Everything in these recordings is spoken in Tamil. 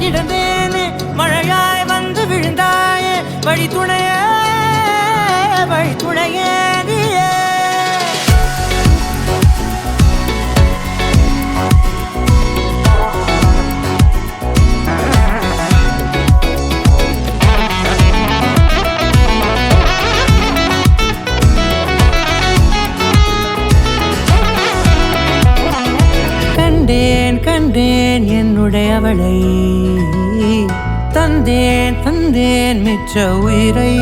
கிடந்தேனே மழையாய் வந்து விழுந்தாயே வழி துணையே நீயே கண்டேன் என்னுடையவளை தந்தேன் மிச்ச உயிரை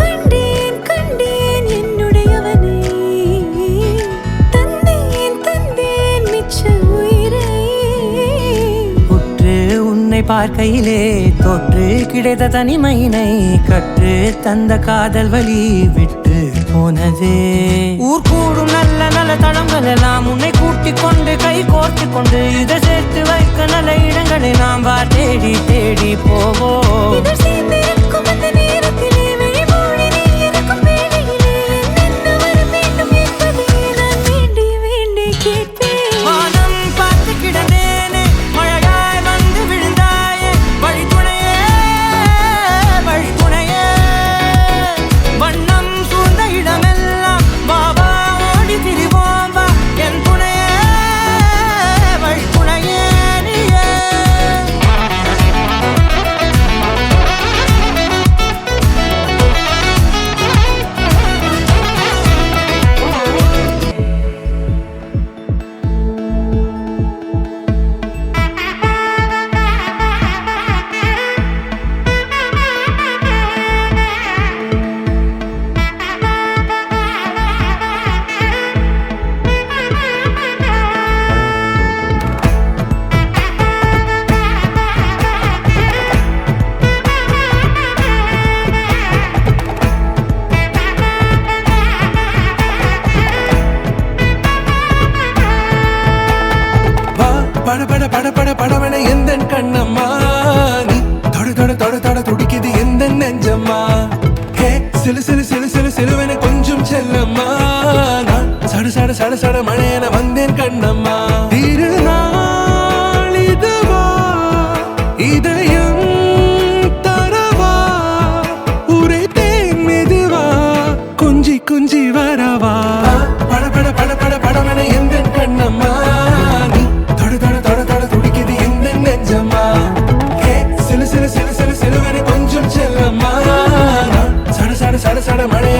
கண்டேன் என்னுடையவனை தந்தேன் மிச்ச உயிரை உற்று உன்னை பார்க்கையிலே தொற்று கிடைத்த தனிமையினை கற்று தந்த காதல் வழி விட்டு போனதே ஊர் கூடும் நல்ல நல்ல தளங்கள் எல்லாம் உன்னை கூட்டிக் கொண்டு கை கோர்த்து கொண்டு இதை சேர்த்து வைக்க நல்ல இடங்களை நாம் தேடி தேடி போவோம். படவன எந்த கண்ணம்மா நீ தொட துடிக்குது எந்த நெஞ்சம்மா ஹே சிலுவென கொஞ்சம் செல்லம்மா நான் சட மழையென வந்தேன் கண்ணம்மா திருநாள் இதுவா இதயம் தரவா உரைத்தேன் மெதுவா கொஞ்சி வரவா படவன எந்த கண்ணம்மா நீ தொட துடிக்குது எந்த நெஞ்சம்மா ஹே சிலுவென கொஞ்சம் செல்லம்மா சட மழை